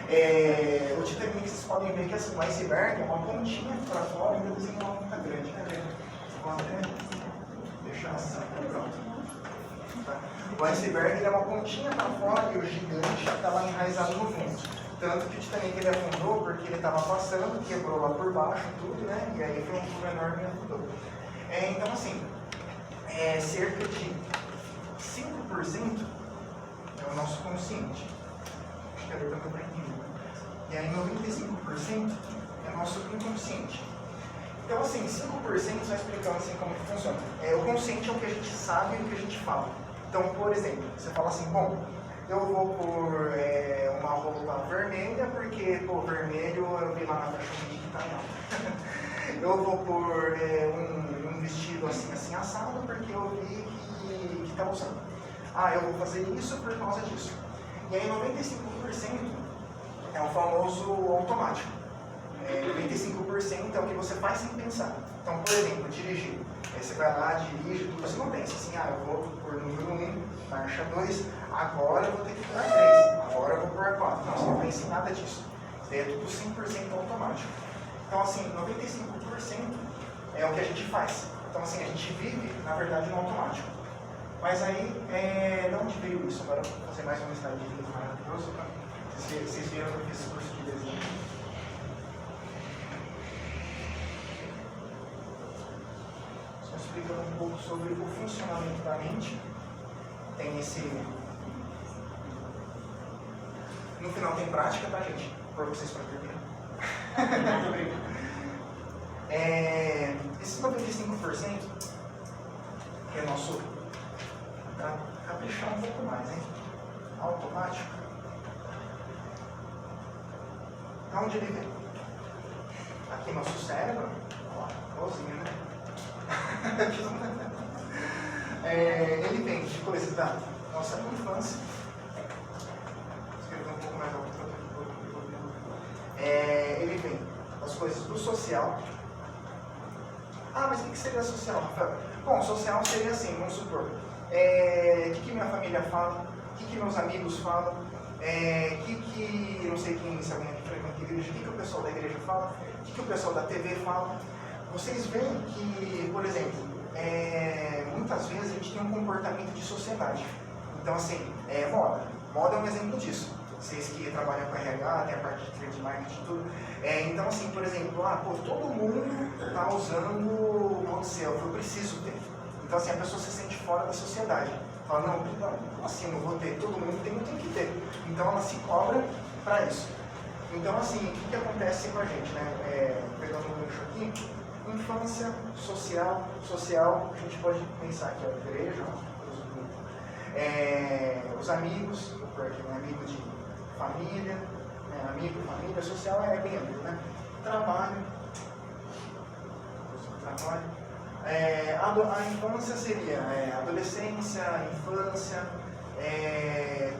O Titanic, vocês podem ver que assim, o iceberg é uma pontinha para fora e o desenho é uma ponta grande, né, gente? Vou até deixar assim, pronto. Tá? O iceberg é uma pontinha para fora e o gigante está lá enraizado no fundo. Tanto que o Titanic ele afundou porque ele estava passando, quebrou lá por baixo, tudo, né? E aí foi um pulo enorme e afundou. Então, assim, cerca de 5% é o nosso consciente. Acho que é verdade que eu aprendi. E aí 95% é nosso inconsciente. Então, assim, 5% só explicando assim como que funciona. O consciente é o que a gente sabe e o que a gente fala. Então, por exemplo, você fala assim, bom, eu vou pôr uma roupa vermelha porque, pô, vermelho eu vi lá na Fashion Week que tá em alta. Eu vou pôr um vestido assim, assim, assado porque eu vi que tá usando. Ah, eu vou fazer isso por causa disso. E aí 95% é o famoso automático. 95% é o que você faz sem pensar. Então, por exemplo, dirigir. Aí você vai lá, dirige, tudo, você não pensa assim, eu vou por número 1, marcha 2, agora eu vou ter que pôr 3, agora eu vou pôr 4. Não, você não pensa em nada disso. Isso daí é tudo 100% automático. Então, assim, 95% é o que a gente faz. Então, assim, a gente vive, na verdade, no automático. Mas aí, de onde veio isso? Agora eu vou fazer mais um slide de vídeo maravilhoso. Vocês viram que eu fiz curso de desenho. Só explicando um pouco sobre o funcionamento da mente. Tem esse... No final tem prática, tá, gente? Por vocês para terminar. Muito obrigado. Esses 95% que é nosso... Para caprichar um pouco mais, hein? Automático. Da onde ele vem? Aqui nosso cérebro, ó, igualzinho, né? Ele vem de coisas da nossa infância. Escrever um pouco mais alto. Ele vem das coisas do social. Mas o que seria social, Rafael? Bom, social seria assim, vamos supor. O que minha família fala? O que meus amigos falam? Não sei quem, se alguém aqui frequenta a igreja, o que o pessoal da igreja fala? O que o pessoal da TV fala? Vocês veem que, por exemplo, muitas vezes a gente tem um comportamento de sociedade. Então, assim, moda. Moda é um exemplo disso. Vocês que trabalham com RH, tem a parte de trade marketing e tudo. Então, assim, por exemplo, todo mundo está usando o modo selfie, eu preciso ter. Então, assim, a pessoa se sente fora da sociedade. Fala, não, assim, não vou ter, todo mundo tem, eu tenho que ter. Então, ela se cobra para isso. Então, assim, o que acontece com a gente, né? Pegando um gancho aqui, infância, social, a gente pode pensar que é a igreja, os amigos, porque um amigo de família, família, social é bem amigo, né? Trabalho. A infância seria adolescência, infância,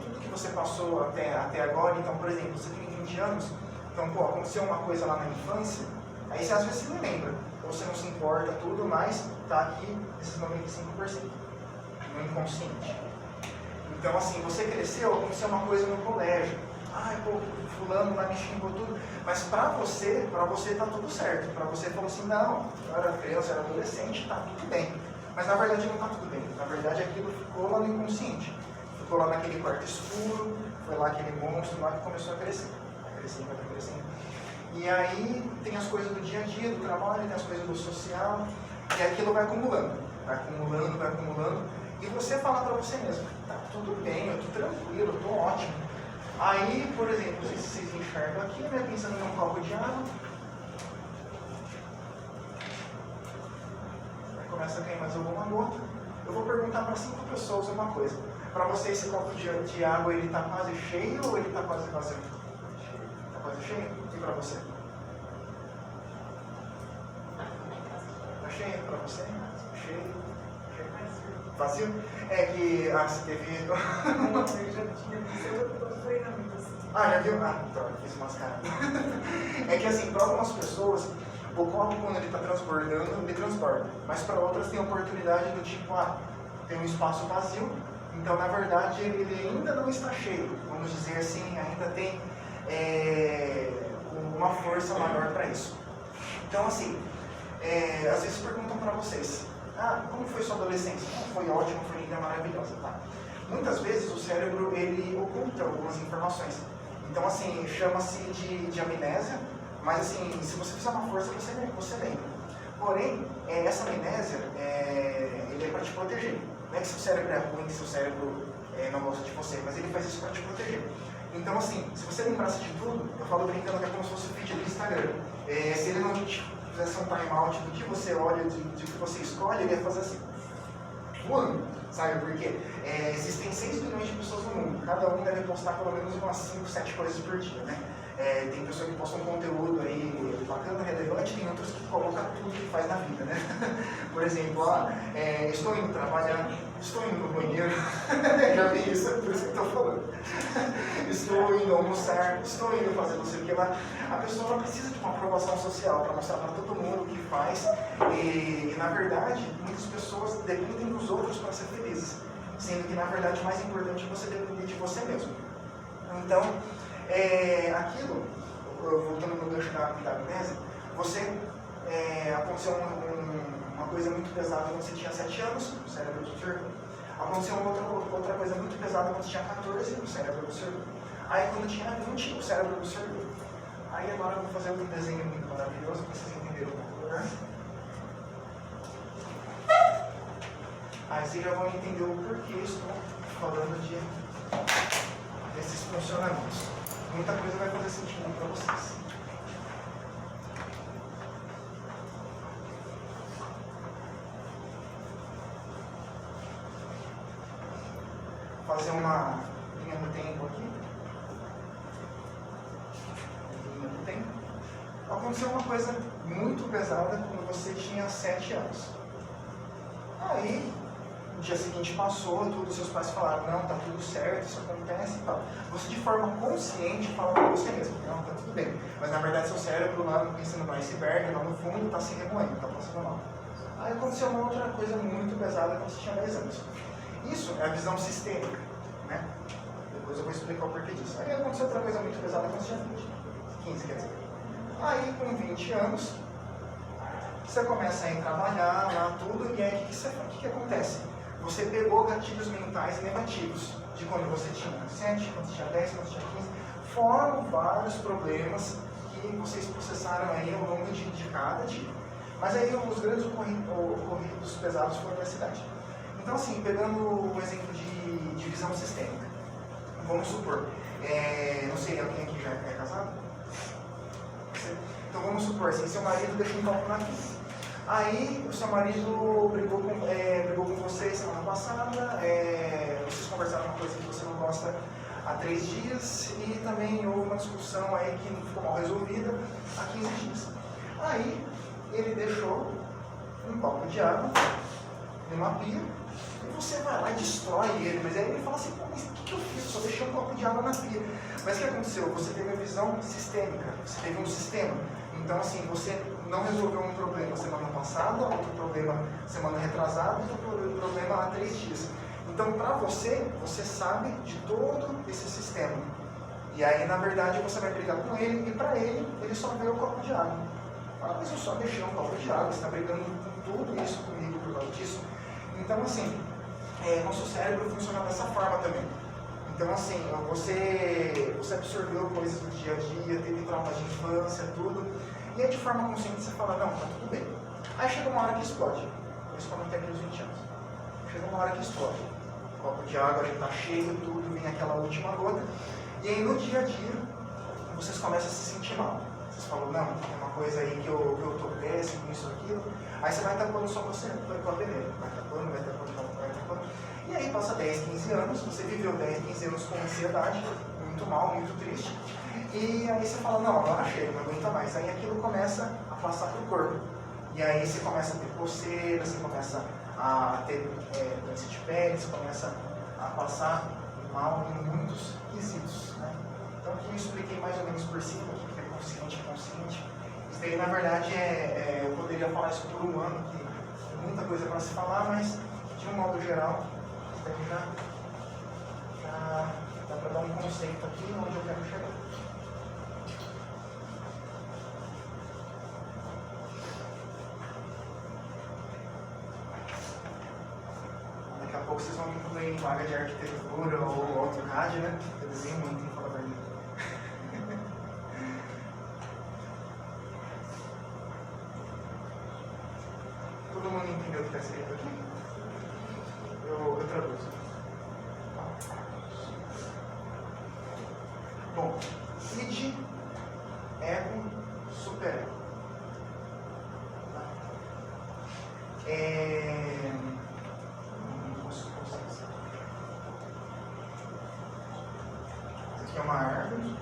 tudo que você passou até agora. Então, por exemplo, você tem 20 anos, então, aconteceu uma coisa lá na infância, aí você às vezes se não lembra, ou você não se importa, tudo, mas está aqui esses 95%, no inconsciente. Então, assim, você cresceu, aconteceu uma coisa no colégio, fulano lá me xingou tudo, mas para você está tudo certo. Para você falou assim, não, eu era criança, eu era adolescente, está tudo bem. Mas na verdade não está tudo bem. Na verdade aquilo ficou lá no inconsciente. Ficou lá naquele quarto escuro, foi lá aquele monstro lá que começou a crescer. Vai crescendo. E aí tem as coisas do dia a dia, do trabalho, tem as coisas do social, e aquilo vai acumulando. E você fala para você mesmo, tá tudo bem, eu estou tranquilo, eu estou ótimo. Aí, por exemplo, não sei se vocês enxergam aqui, né, pensando num copo de água. Aí começa a cair mais alguma gota. Eu vou perguntar para 5 pessoas uma coisa. Para você, esse copo de água, ele está quase cheio ou ele está quase vazio? Está quase cheio? E para você? Está cheio para você? Cheio? Vazio? Você teve... Não, eu já tinha visto treinamento assim. Já viu? Então, eu fiz umas caras. Que assim, para algumas pessoas, o copo quando ele está transbordando, ele transborda. Mas para outras tem a oportunidade do tipo, tem um espaço vazio, então na verdade ele ainda não está cheio. Vamos dizer assim, ainda tem uma força maior para isso. Então, assim, às vezes perguntam para vocês, como foi sua adolescência? Foi ótimo, foi linda, maravilhosa, tá? Muitas vezes o cérebro, ele oculta algumas informações. Então, assim, chama-se de amnésia, mas, assim, se você fizer uma força, você lembra. Porém, essa amnésia, ele é para te proteger. Não é que seu cérebro é ruim, que seu cérebro não gosta de você, mas ele faz isso para te proteger. Então, assim, se você lembrasse de tudo, eu falo brincando que é como se fosse o feed do Instagram. Se ele não te fizesse um time-out do que você olha, do que você escolhe, ele ia fazer assim, voando, sabe? Porque existem 6 bilhões de pessoas no mundo, cada um deve postar pelo menos umas 5, 7 coisas por dia, né? Tem pessoas que postam conteúdo aí bacana, relevante, tem outros que colocam tudo que faz na vida, né? Por exemplo, estou indo trabalhar, estou indo no banheiro, já vi isso, por isso que estou falando. Estou indo almoçar, estou indo fazer não sei o que lá. A pessoa não precisa de uma aprovação social para mostrar para todo mundo o que faz. E na verdade, muitas pessoas dependem dos outros para ser felizes. Sendo que na verdade o mais importante é você depender de você mesmo. Então, aquilo, voltando no gancho da amnésia, aconteceu uma coisa muito pesada quando você tinha 7 anos, o cérebro absorveu. Aconteceu outra coisa muito pesada quando você tinha 14, o cérebro absorveu. Aí quando tinha 20, o cérebro absorveu. Aí agora eu vou fazer um desenho muito maravilhoso para vocês entenderem um pouco, né? Aí vocês já vão entender o porquê estou falando desses funcionamentos. Muita coisa vai fazer sentido para vocês. Vou fazer uma linha do tempo aqui. Linha do tempo. Aconteceu uma coisa muito pesada quando você tinha 7 anos. Aí, no dia seguinte passou, tudo, seus pais falaram, não, tá tudo certo, isso acontece e tal. Você de forma consciente fala para você mesmo, não, tá tudo bem. Mas na verdade seu cérebro lá, pensando no iceberg, lá no fundo, está se remoendo, está passando mal. Aí aconteceu uma outra coisa muito pesada quando você tinha 10 anos. Isso é a visão sistêmica, né? Depois eu vou explicar o porquê disso. Aí aconteceu outra coisa muito pesada quando você tinha 20, 15, quer dizer. Aí com 20 anos, você começa a ir trabalhar lá, tudo, e aí o que acontece? Você pegou gatilhos mentais negativos de quando você tinha 7, quando você tinha 10, quando você tinha 15, foram vários problemas que vocês processaram aí ao longo de cada dia. Mas aí os grandes ocorridos pesados foram da cidade. Então assim, pegando um exemplo de visão sistêmica, vamos supor, não sei, alguém aqui já é casado? Então vamos supor, assim, seu marido deixou um copo na pia. Aí o seu marido brigou com você semana passada, vocês conversaram uma coisa que você não gosta há 3 dias e também houve uma discussão aí que não ficou mal resolvida há 15 dias. Aí ele deixou um copo de água numa pia e você vai lá e destrói ele, mas aí ele fala assim, mas o que eu fiz? Eu só deixei um copo de água na pia. Mas o que aconteceu? Você teve a visão sistêmica, você teve um sistema. Então assim, você não resolveu um problema semana passada, outro problema semana retrasada, outro problema há 3 dias. Então, para você sabe de todo esse sistema. E aí, na verdade, você vai brigar com ele, e para ele só vê o copo de água. Ah, mas eu só deixei um copo de água, você está brigando com tudo isso comigo por causa disso. Então, assim, nosso cérebro funciona dessa forma também. Então, assim, você absorveu coisas do dia a dia, teve trauma de infância, tudo. E aí, de forma consciente, você fala, não, tá tudo bem. Aí chega uma hora que explode. Eu isso comentei aqui aos 20 anos. Chega uma hora que explode. O copo de água já está cheio, tudo, vem aquela última gota. E aí, no dia a dia, vocês começam a se sentir mal. Vocês falam, não, é uma coisa aí que eu tô péssimo, isso, aquilo. Aí você vai tapando só você, vai com a veneno. Vai tapando, vai tapando. E aí, passa 10, 15 anos, você viveu 10, 15 anos com ansiedade, muito mal, muito triste. E aí você fala, não, agora chega, não aguenta mais. Aí aquilo começa a passar para o corpo. E aí você começa a ter coceira, você começa a ter doença de pele, você começa a passar mal em muitos quesitos, né? Então aqui eu expliquei mais ou menos por cima, o que é consciente e inconsciente. Isso daí, na verdade, eu poderia falar isso por um ano, que tem muita coisa para se falar, mas de um modo geral, isso daí já dá para dar um conceito aqui onde eu quero chegar. pouco vocês vão me incluir em vaga de arquitetura ou AutoCAD, né? Eu desenho muito em fala pra mim. Todo mundo entendeu o que está escrito aqui? Eu traduzo. Bom, id, ego, superego. Aqui é uma árvore.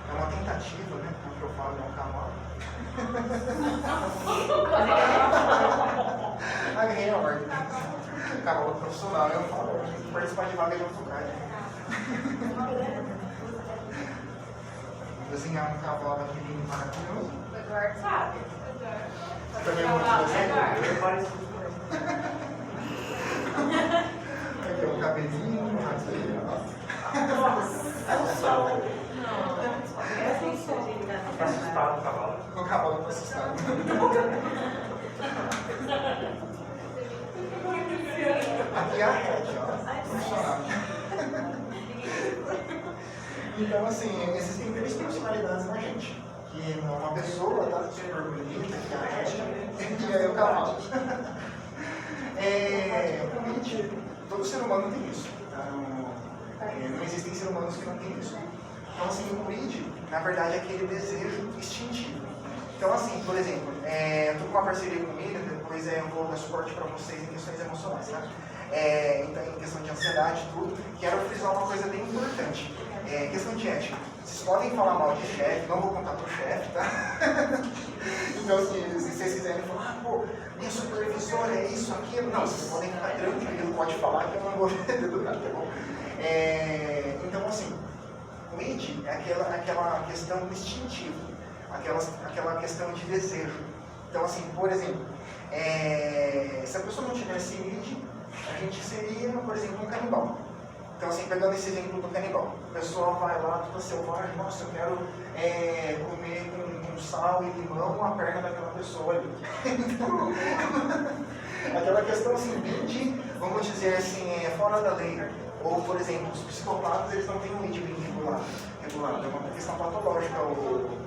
É uma tentativa, né? Como que eu falo, é um cavalo. Ah, ganhei a ordem. Cavalo profissional, eu falo, eu tenho que participar de vaga de AutoCAD. Desenhar um cavalo aqui lindo, maravilhoso. O Eduardo sabe. Também é muito desenho. Aqui é um cabelinho, aqui, Tá assustado o cavalo. ó. O cavalo tá assustado. Aqui é a rede, ó. Funcional. Então, assim, existem três personalidades na gente. Que uma pessoa tá super bonita, que é a rede, e aí o cavalo. Realmente, todo ser humano tem isso. Tá? Não existem seres humanos que não têm isso. Então, assim, o id, na verdade, é aquele desejo instintivo. Então, assim, por exemplo, eu estou com uma parceria com o Miriam, depois eu vou dar suporte para vocês em questões emocionais, tá? Então, em questão de ansiedade e tudo, quero frisar uma coisa bem importante. Questão de ética. Vocês podem falar mal de chefe, não vou contar pro chefe, tá? Então, se vocês quiserem falar, pô, minha supervisora é isso, aquilo, não, vocês podem ficar tranquilos, pode falar que eu não vou dedurar, tá bom? Então, assim, o id é aquela questão instintiva, aquela questão de desejo. Então, assim, por exemplo, se a pessoa não tivesse id, a gente seria, por exemplo, um canibal. Então, assim, pegando esse exemplo do canibal, a pessoa vai lá, toda selvagem, nossa, eu quero comer com sal e limão a perna daquela pessoa ali. Então, aquela questão, assim, bem de, vamos dizer assim, fora da lei. Ou, por exemplo, os psicopatas, eles não têm um id bem regulado. É uma questão patológica o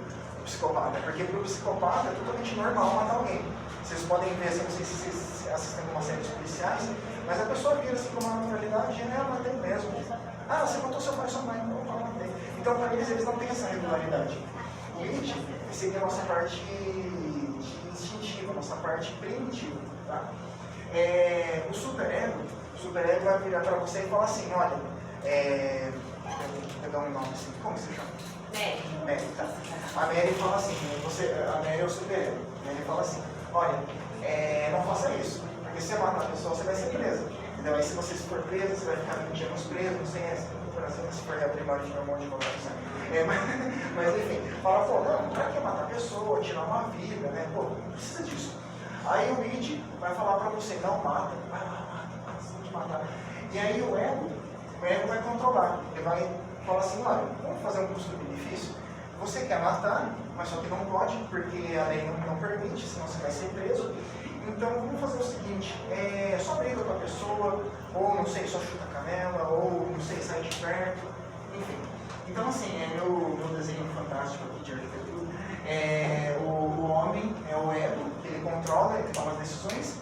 psicopata. Porque para o psicopata é totalmente normal matar alguém. Vocês podem ver, assim, não sei se vocês assistem uma série de policiais, mas a pessoa vira assim com uma naturalidade, ela matei mesmo. Ah, você matou seu pai e sua mãe, não, eu matei. Então, para eles não têm essa regularidade. O id seria a nossa parte instintiva, a nossa parte primitiva. Tá? O superego vai virar para você e falar assim, olha, vou pegar um nome assim, como você chama? Mary, tá. A Mary fala assim, a Mary é o superego. A Mary fala assim, olha, não faça isso, porque se você matar a pessoa, você vai ser presa. Entendeu? Aí se você for preso, você vai ficar 20 anos preso, não sei se for primário de normal de votação. Mas enfim, fala, pô, não pra que matar a pessoa, tirar uma vida, né? Pô, não precisa disso. Aí o id vai falar pra você, não mata, vai lá, mata, você tem que matar. E aí o ego vai controlar. Ele vai falar assim, olha, vamos fazer um custo-benefício. Você quer matar, mas só que não pode, porque a lei não permite, senão você vai ser preso. Então vamos fazer o seguinte, só briga com a pessoa, ou não sei, só chuta a canela, ou não sei, sai de perto, enfim. Então assim, meu desenho fantástico aqui de arquitetura, o homem é o ego, que ele controla, ele toma as decisões,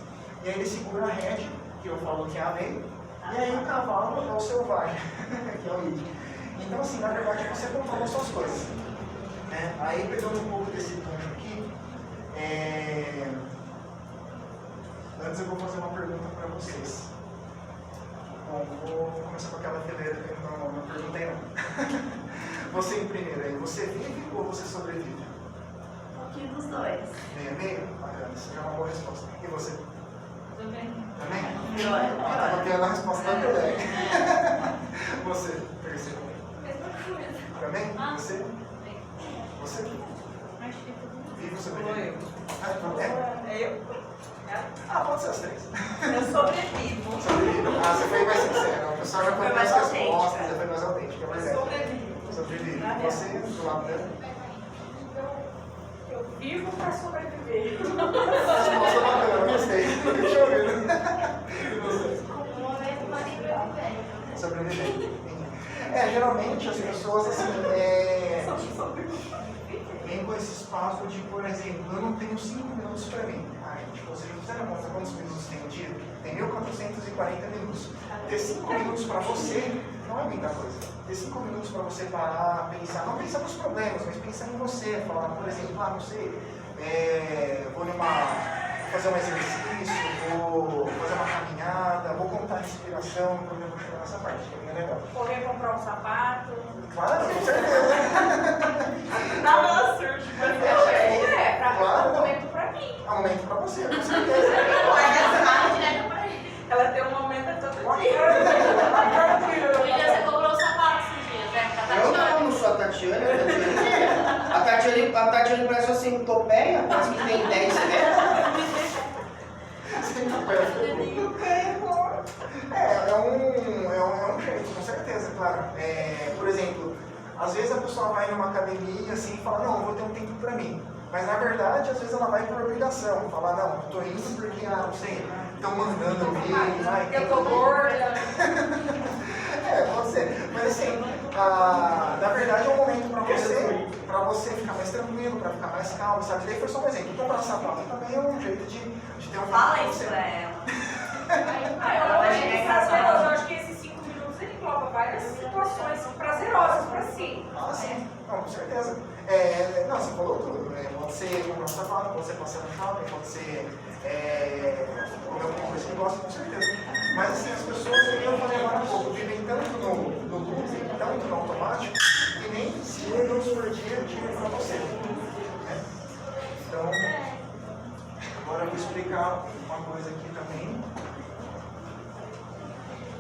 e aí ele segura a rede, que eu falo que é a lei, e aí o cavalo é o selvagem, que é o id. Então assim, na verdade você controla as suas coisas. Aí pegando um pouco desse ponto aqui, antes eu vou fazer uma pergunta para vocês. Bom, vou começar com aquela fileira que eu não perguntei não. Você em primeiro aí, você vive ou você sobrevive? Um pouquinho dos dois. Meio? Bacana, isso já é uma boa resposta. E você? Também. Também? Pior. Estava pegando a resposta da também. Você, terceiro. Mesma coisa. Também? Você? Você? Acho que tudo. Vive ou sobrevive? Eu. Eu? Pode ser as três. Eu sobrevivo. Você foi mais sincera. O pessoal já foi Foi mais mais respostas, autêntica. já foi mais autêntica, é Eu verdade. sobrevivo. Sobrevive. Você, do lado dela? Eu vivo para sobreviver. Resposta bacana. Sobrevivendo. Geralmente as pessoas assim, vêm com esse espaço de, por exemplo, eu não tenho 5 minutos para mim. Gente, vocês não fizeram conta quantos minutos tem no dia? Tem 1440 minutos. Ter 5 minutos para você não é muita coisa. Ter 5 minutos para você parar, pensar, não pensar nos problemas, mas pensar em você. Falar, por exemplo, não sei, vou fazer um exercício, vou fazer uma caminhada, vou contar inspiração, quando eu vou chegar nessa parte, que é bem legal. Correr comprar um sapato. Claro, com certeza. Nada surge pra mim. Claro. Um momento pra mim. É um momento para você, com certeza. Ela tem um momento todo dia. William, você comprou um sapato esses dias, né? Pra Eu Tatiana. não sou a Tatiana. A Tatiana parece uma centopeia, parece que tem 10 metros. É um jeito, com certeza, claro. Por exemplo, às vezes a pessoa vai numa academia assim e fala, não, eu vou ter um tempo para mim. Mas na verdade, às vezes ela vai por obrigação. Fala, não, eu tô indo porque, não sei, estão mandando eu ir. Eu tô gorda. Pode ser. Mas assim, na verdade é um momento para você ficar mais tranquilo, para ficar mais calmo, sabe? Daí foi só um exemplo. Comprar sapato também é um jeito de ter um Fala tempo isso pra ela. Eu acho que esses 5 minutos ele engloba várias situações prazerosas pra si. Ah, sim. Não, com certeza. Não, você falou tudo. Pode ser comprar um sapato, pode ser passear no shopping, pode ser comer alguma coisa que gosta, com certeza. Mas assim, as pessoas, eu falei agora há pouco, vivem tanto no loop, tanto no automático, que nem 5 minutos por dia tira para você. Né? Então, agora eu vou explicar uma coisa aqui também.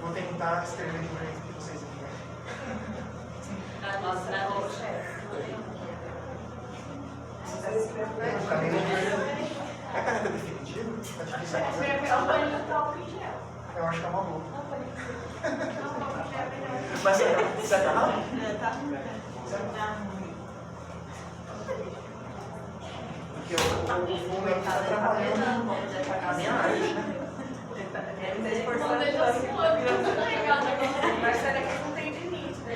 Vou tentar escrever de um jeito que vocês entendem. Nossa, É caneta definitiva? Tá difícil fazer? Eu acho que é uma boa. Mas você tá não? Porque o fundo é que tá trabalhando a minha arte, né? Mas será que não tem limite, né?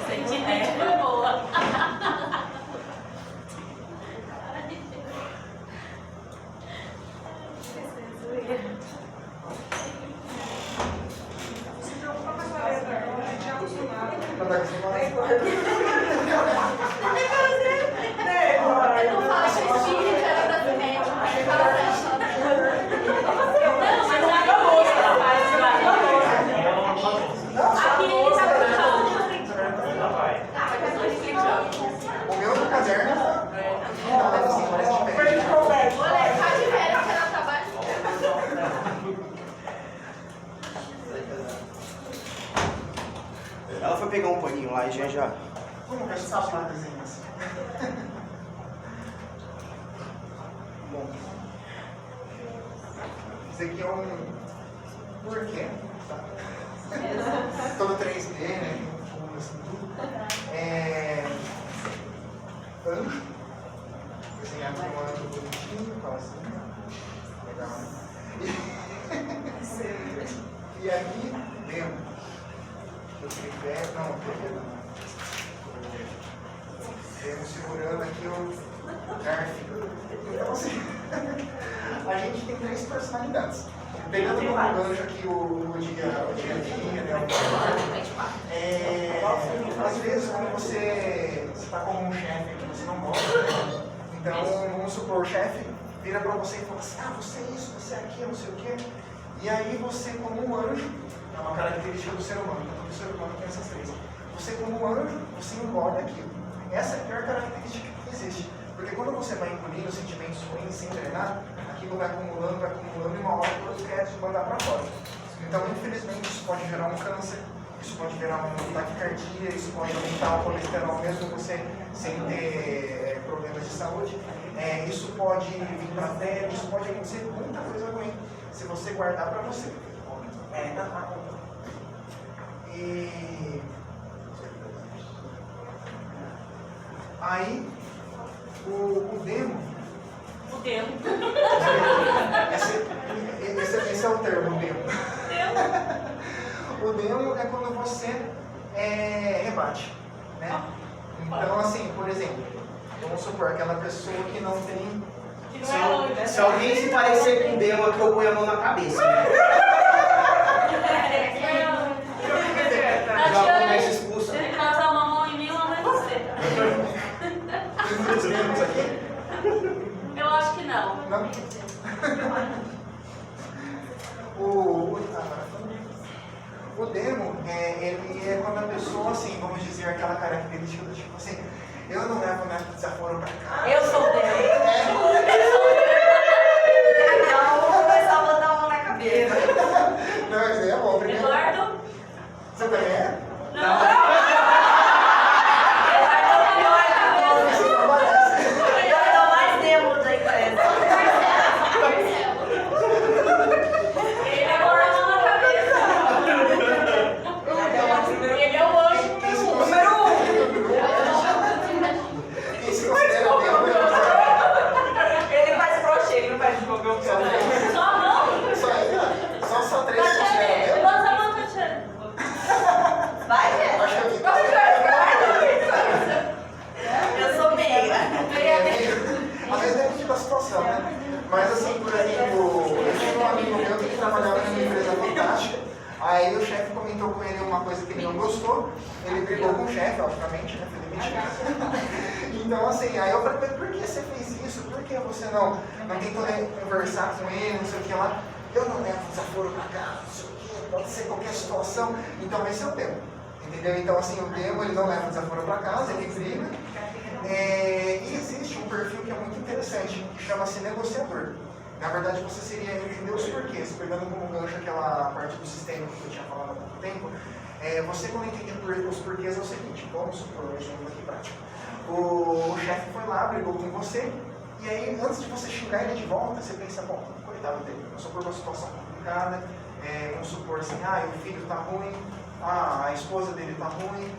Sentimento foi boa. Se preocupa com a sua letra, a gente é acostumado. Pra dar acostumado. Eu não falo que o espírito era brasileiro. Não, mas não é aqui ele tá brincando. O meu do caderno assim, parece diferente. Olha, tá de férias que ela trabalha. Ela foi pegar um paninho lá e já. Vamos ver se sabe o desenho assim. Bom. Isso aqui é um porquê, tá? Todo 3D, né? Um fundo assim, tudo. Anjo. Desenhado com um anjo bonitinho, tá assim. Legal, né? E aqui dentro. Eu tripé, não, tripé não. Temos segurando aqui o Garfield. Então assim, a gente tem 3 personalidades. Pegando como gancho aqui o dia a dia, né? Às vezes quando você está com um chefe que você não gosta, né? Então vamos supor, o chefe vira para você e fala assim, você é isso, você é aquilo, não sei o quê. E aí você como um anjo, é uma característica do ser humano, todo ser humano tem essas 3. Você como um anjo, você engole aquilo. Essa é a pior característica que existe. Porque quando você vai engolindo sentimentos ruins sem treinar, aquilo vai acumulando e uma hora todos querem te mandar para fora. Então, infelizmente, isso pode gerar um câncer, isso pode gerar uma taquicardia, isso pode aumentar o colesterol mesmo você sem ter problemas de saúde. Isso pode vir para a pele, isso pode acontecer muita coisa ruim se você guardar para você. E aí, o demo. O demo. Esse é o termo, demo. O demo é quando você rebate, né? Então, assim, por exemplo, vamos supor aquela pessoa que não tem... Que não é longe, né? Se alguém se parecer com o demo aqui, eu ponho a mão na cabeça. Né? Já começa expulso. Se ele passar uma mão em mim, uma mão em você. Tem muitos demos aqui? Eu acho que não. Não? O demo, ele é quando a pessoa, assim, vamos dizer, aquela característica do tipo assim, eu não levo nada de desaforo pra cá. Eu sou o demo. Então, vou começar a botar a mão na cabeça. Não, isso aí é bom, primeiro. Eduardo? Você também é? Não. Você não parece. Eu sou mais demo da empresa. Ele vai botar a mão na cabeça. Ele é o anjo número 1. Quem se considera demo, Ele faz crochê, ele não faz de qualquer só coisa. Só a mão? só três se consideram Tatiane, demo? levanta a mão, Tatiane. Vai, gente. Acho que aqui tá Eu sou meia. às vezes depende da situação, né? Mas assim, por exemplo, eu tinha um amigo meu que trabalhava numa empresa fantástica. Aí o chefe comentou com ele uma coisa que ele não gostou. Ele brigou com o chefe, obviamente, né? Foi demitido. Então assim, aí eu falei, mas por que você fez isso? Por que você não tentou nem conversar com ele, não sei o que lá? Eu não levo desaforo pra casa, não sei o que, pode ser qualquer situação. Então esse é o demo. Entendeu? Então assim, o demo ele não leva desaforo pra casa, ele briga. E existe um perfil que é muito interessante, que chama-se negociador. Na verdade, você seria entender os porquês, pegando como gancho aquela parte do sistema que eu tinha falado há pouco tempo. Você, quando entende os porquês, é o seguinte: vamos supor um exemplo aqui prático. O chefe foi lá, brigou com você, e aí, antes de você xingar ele de volta, você pensa: bom, coitado dele, vamos supor uma situação complicada, vamos supor assim: o filho está ruim, a esposa dele está ruim.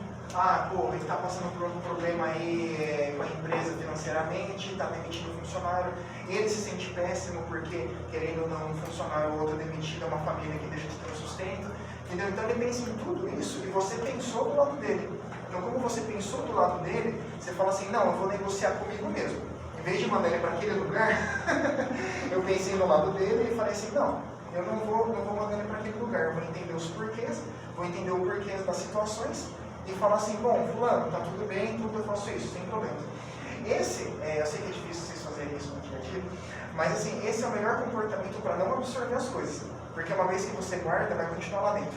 Ele está passando por um problema aí com a empresa financeiramente, está demitindo o funcionário, ele se sente péssimo porque, querendo ou não, um funcionário ou outro demitido é uma família que deixa de ter um sustento, entendeu? Então ele pensa em tudo isso e você pensou do lado dele. Então, como você pensou do lado dele, você fala assim: não, eu vou negociar comigo mesmo. Em vez de mandar ele para aquele lugar, eu pensei no lado dele e falei assim: não, eu não vou mandar ele para aquele lugar, eu vou entender os porquês, vou entender o porquê das situações. E falar assim: bom, fulano, tá tudo bem, tudo eu faço isso, sem problema. Esse, eu sei que é difícil vocês fazerem isso no dia a dia, mas assim, esse é o melhor comportamento para não absorver as coisas. Porque uma vez que você guarda, vai continuar lá dentro.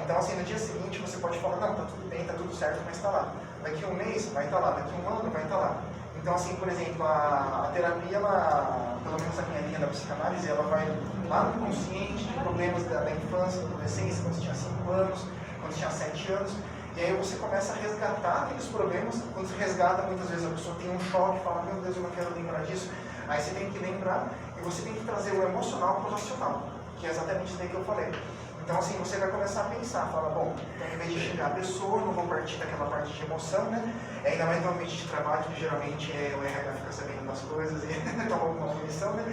Então assim, no dia seguinte você pode falar: não, tá tudo bem, tá tudo certo, mas tá lá. Daqui a um mês, vai estar lá. Daqui a um ano, vai estar lá. Então assim, por exemplo, a terapia, ela, pelo menos a minha linha da psicanálise, ela vai lá no inconsciente de problemas da infância, da adolescência, quando você tinha 5 anos, quando você tinha 7 anos. E aí você começa a resgatar aqueles problemas. Quando você resgata, muitas vezes a pessoa tem um choque, fala: meu Deus, eu não quero lembrar disso. Aí você tem que lembrar e você tem que trazer o emocional para o racional, que é exatamente isso daí que eu falei. Então assim, você vai começar a pensar, fala: bom, então, em vez de xingar a pessoa, não vou partir daquela parte de emoção, né? Ainda mais no ambiente de trabalho, que geralmente o RH fica sabendo das coisas e toma alguma punição, né?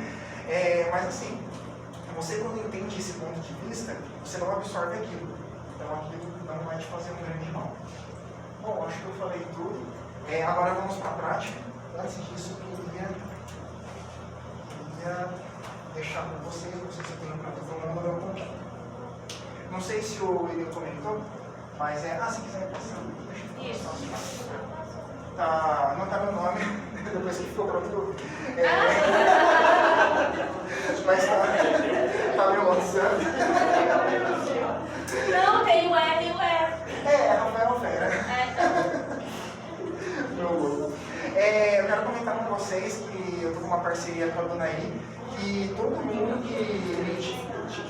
Mas assim, você quando entende esse ponto de vista, você não absorve aquilo. Então aquilo não vai te fazer um grande mal. Bom, acho que eu falei tudo. Agora vamos para a prática. Antes disso, eu queria deixar para vocês, não sei se eu tenho para todo mundo o meu contato. Não sei se o William comentou, mas se quiser passar. Isso. Não está meu nome, depois que ficou pronto. Mas tá meu WhatsApp. Não, tem o R e o R. Rafael Fera. Eu quero comentar com vocês que eu estou com uma parceria com a Dona I, que todo mundo que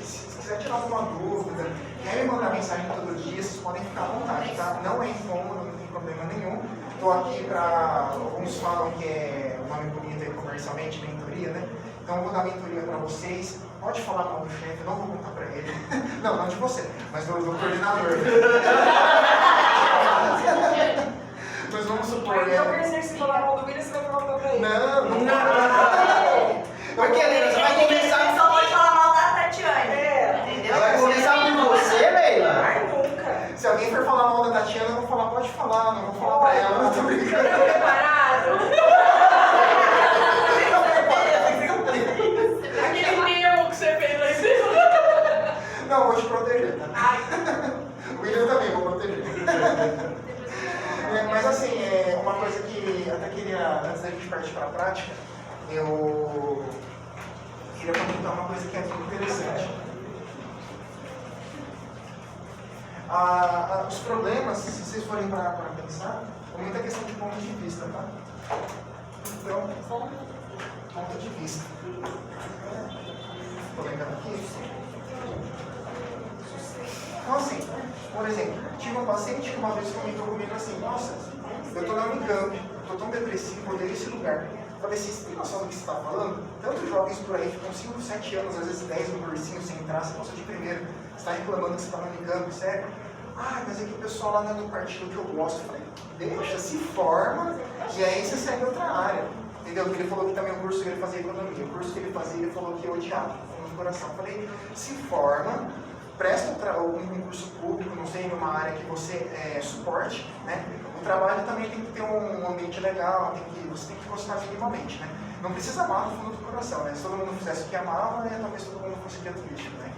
se quiser tirar alguma dúvida, quer me mandar mensagem todo dia, vocês podem ficar à vontade, tá? Não é incômodo, não tem problema nenhum. Estou aqui para, alguns falam que é um nome bonito aí comercialmente, mentoria, né? Então eu vou dar mentoria para vocês. Pode falar com o chefe, não vou contar para ele. Não de você, mas do coordenador. Mas vamos supor. Eu pensei que se falar mal do William, você vai falar pra ele. Não. Porque, Leila, você vai começar. Só pode falar mal da Tatiane. Entendeu? Vai começar com você, Leila? pode falar, não vou falar pra ela, não tô brincando. Tá preparado? Aquele mimo que você fez lá em cima. Não, vou te proteger, tá? O William também, vou proteger. Mas assim, uma coisa que até queria, antes da gente partir para a prática, eu queria comentar uma coisa que é muito interessante. Os problemas, se vocês forem para pensar, é muita questão de ponto de vista, tá? Então, ponto de vista. Estou lembrando aqui. Então assim, por exemplo, tive um paciente que uma vez comentou comigo assim, nossa, eu estou na Unicamp, estou tão depressivo, odeio esse lugar. Eu falei assim, você tem noção do que você está falando? Tantos jovens por aí ficam 5, 7 anos, às vezes 10 no cursinho sem entrar, você passou de primeiro, você está reclamando que você está na Unicamp, sério? Ah, mas é que o pessoal lá não é do partido que eu gosto. Eu falei, deixa, se forma, e aí você segue outra área. Entendeu? Ele falou que também o curso que ele fazia economia, o curso que ele fazia, ele falou que eu odiava, no coração. Eu falei, se forma, presta um curso público, não sei, numa área que você suporte, né? O trabalho também tem que ter um ambiente legal, você tem que gostar minimamente, né? Não precisa amar no fundo do coração, né? Se todo mundo fizesse o que amava, talvez todo mundo fosse guia turístico, né?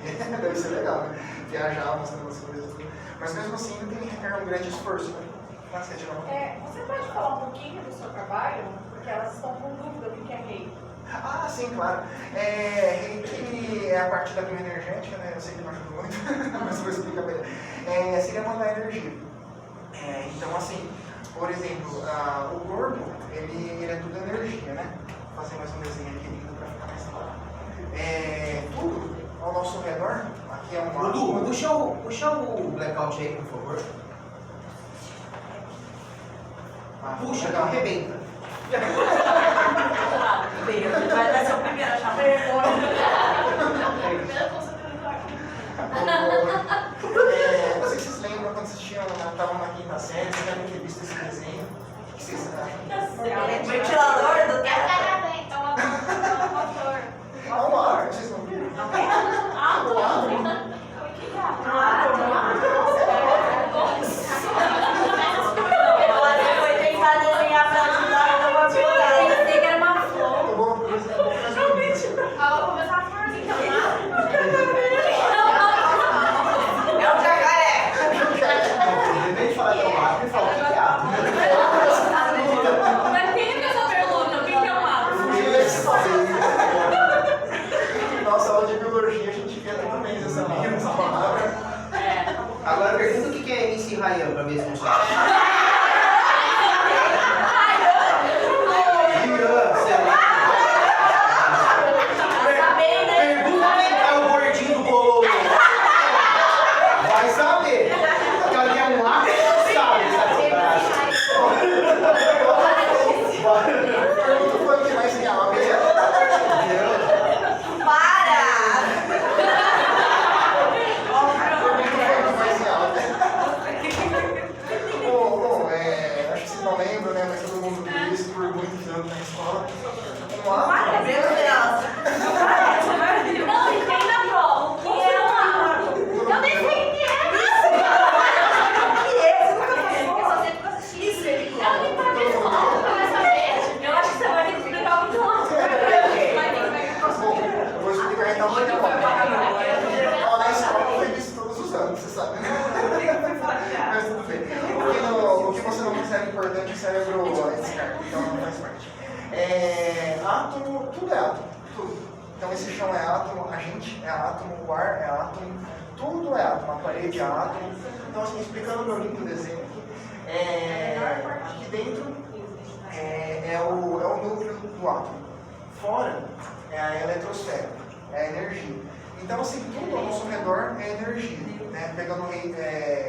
Deve ser legal, né? Viajar, mostrando as coisas, tudo. Mas mesmo assim, tem um grande esforço, né? Mas, quer tirar uma... Você pode falar um pouquinho do seu trabalho? Porque elas estão com dúvida do que é reiki. Ah, sim, claro. Reiki é a parte da bioenergética, né? Eu sei que não ajuda muito, mas vou explicar melhor. Seria mandar energia. Então, assim, por exemplo, o corpo, ele é tudo energia, né? Vou fazer mais um desenho aqui lindo para ficar mais claro. Tudo ao nosso redor, aqui é um... Dudu, puxa o blackout aí, por favor. Puxa, legal. arrebenta. Vai ser o primeiro a chamar. Não sei se vocês lembram quando vocês estavam na quinta série, vocês devem ter visto esse desenho. O que vocês acham? Ventilador do É teto. motor. É um ar, vocês não viram? Ela foi tentar desenhar pra ajudar, eu vou ajudar. Eu pensei que era uma flor. Eu vou fazer um vídeo. Vou começar a florzinha. É um jacaré. Em vez de falar que é um mato, ele fala que é ato. Mas quem fez essa pergunta? O que é um mato? Nossa, aula de biologia, a gente vê tanto bem essa palavra. Agora pergunta o que é MC Ryan, pra ver se não sabe. Pergunta quem é o gordinho do bolo. Vai saber. Porque ali é um ar que sabe essa Pergunta foi o que mais tem aula, beleza? Acho que vocês não lembram, né? Mas todo mundo viu isso por muitos anos na escola. Meu Deus. Não, e tem na prova. O que é um mato? Eu nem sei o que é. Eu só sei porque eu assisti isso. Eu nem sabia isso. Eu acho que você vai ter que explicar muito longe. Bom, eu vou explicar então o que é o na escola eu tenho isso todos os anos, você sabe. Mas tudo bem. O que você não considera importante, o cérebro descarta, então não faz parte. Átomo, tudo é átomo, tudo. Então esse chão é átomo, a gente é átomo, o ar é átomo, tudo é átomo, a parede é átomo. Então assim, explicando o meu lindo desenho aqui, aqui dentro é o núcleo do átomo. Fora é a eletrosfera, é a energia. Então assim, tudo ao nosso redor é energia, né? Pegando o reiki,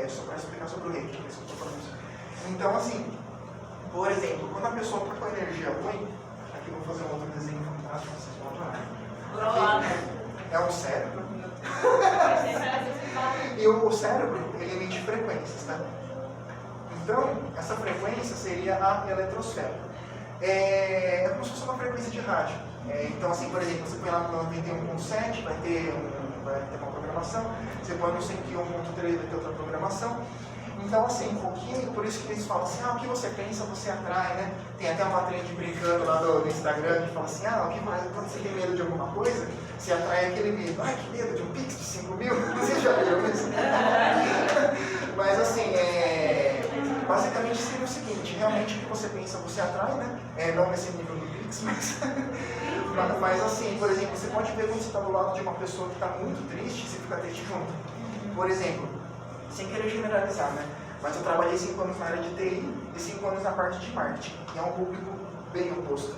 só para explicar sobre o reiki, por isso que eu tô falando isso. Então assim, por exemplo, quando a pessoa está com energia ruim, aqui eu vou fazer um outro desenho fantástico, vocês vão adorar. É o cérebro. E o cérebro, ele emite frequências, tá? Então, essa frequência seria a eletrosfera. É como se fosse uma frequência de rádio. Então, assim, por exemplo, você põe lá no 91.7, vai ter uma programação. Você põe no 101.3, vai ter outra programação. Então, assim, por isso que eles falam assim, o que você pensa, você atrai, né? Tem até uma trend brincando lá no Instagram que fala assim, quando você tem medo de alguma coisa, você atrai aquele medo. Ai, que medo de um Pix de 5 mil? Vocês já viram isso? Mas assim, basicamente seria o seguinte, realmente o que você pensa, você atrai, né? Não nesse nível do Pix, mas assim, por exemplo, você pode ver quando você está do lado de uma pessoa que está muito triste, você fica triste junto. Por exemplo, sem querer generalizar, né? Mas eu trabalhei 5 anos na área de TI e 5 anos na parte de marketing, e é um público bem oposto.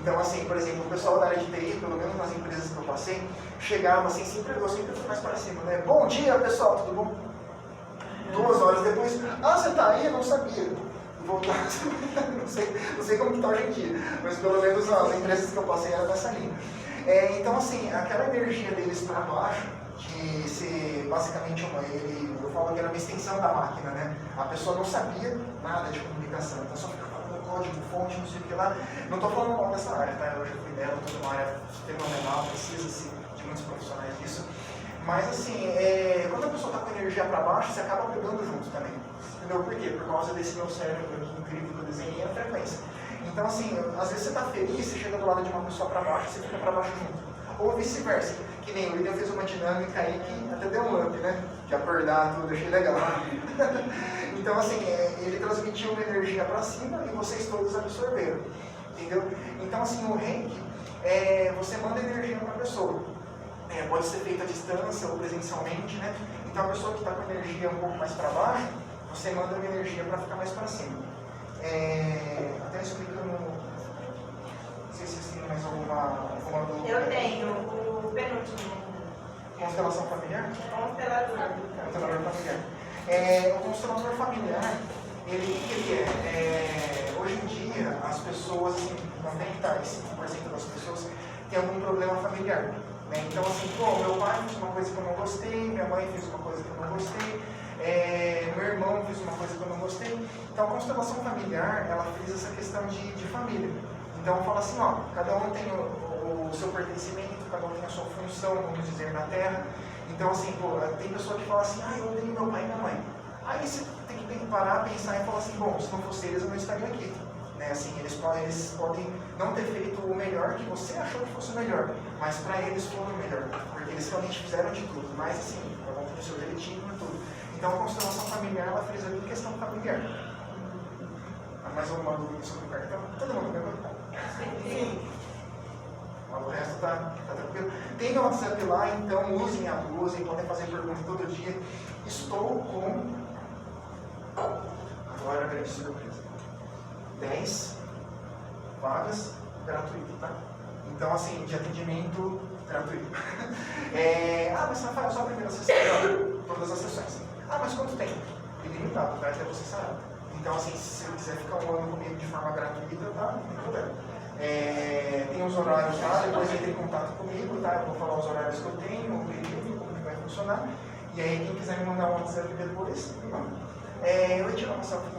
Então, assim, por exemplo, o pessoal da área de TI, pelo menos nas empresas que eu passei, chegava assim, eu sempre fui mais para cima, né? Bom dia, pessoal, tudo bom? 2 horas depois, você tá aí? Eu não sabia. Voltar, não sei como que tá hoje em dia, mas pelo menos as empresas que eu passei eram dessa linha. Então, assim, aquela energia deles para baixo, de ser basicamente eu falo que era uma extensão da máquina, né? A pessoa não sabia nada de comunicação, então só ficava falando código, fonte, não sei o que lá. Não estou falando mal dessa área, tá? Eu já fui dela, estou numa área fenomenal, precisa-se de muitos profissionais disso. Mas assim, quando a pessoa está com a energia para baixo, você acaba pegando junto também. Entendeu? Por quê? Por causa desse meu cérebro aqui incrível que eu desenhei, a frequência. Então assim, às vezes você está feliz, você chega do lado de uma pessoa para baixo, você fica para baixo junto. Ou vice-versa, que nem o William fez uma dinâmica aí que até deu um up, né? De acordar, tudo, achei legal. Então assim, ele transmitiu uma energia para cima e vocês todos absorveram. Entendeu? Então assim, o reiki, você manda energia para a pessoa. Pode ser feito à distância ou presencialmente, né? Então a pessoa que está com energia um pouco mais para baixo, você manda uma energia para ficar mais para cima. Até explicando, não sei se vocês têm mais alguma dúvida. Eu tenho o penúltimo. Constelação familiar? Constelador. Constelador familiar. O constelador familiar, ele hoje em dia, as pessoas, assim, 95% das pessoas têm algum problema familiar. Né? Então, assim, meu pai fez uma coisa que eu não gostei, minha mãe fez uma coisa que eu não gostei, meu irmão fez uma coisa que eu não gostei. Então, a constelação familiar, ela fez essa questão de família. Então, fala assim, cada um tem o seu pertencimento, cada um tem a sua função, vamos dizer, na Terra. Então, assim, tem pessoa que fala assim, eu odeio meu pai e minha mãe. Aí você tem que parar, pensar e falar assim, se não fosse eles, eu não estaria aqui. Né? Assim, eles podem não ter feito o melhor que você achou que fosse o melhor, mas para eles foi o melhor, porque eles realmente fizeram de tudo, mas assim, cada um tem o seu jeitinho e tudo. Então a constelação familiar, ela fez ali questão familiar. Mais alguma dúvida sobre o cartão? Todo mundo perguntou? Sim. Mas o resto tá tranquilo. Tem o WhatsApp lá, então usem, podem fazer perguntas todo dia. Estou com... Agora, grande surpresa. 10 vagas gratuitas, tá? Então, assim, de atendimento gratuito. Mas Rafael, só a primeira sessão, todas as sessões. Mas quanto tempo? Ilimitado, vai até você sarar. Então, assim, se você quiser ficar um ano comigo de forma gratuita, tá? Não tem problema. Tem os horários lá, depois entre em contato comigo, tá? Eu vou falar os horários que eu tenho, o período, como que vai funcionar. E aí, quem quiser me mandar um WhatsApp depois, me manda. Eu ia tirar uma selfie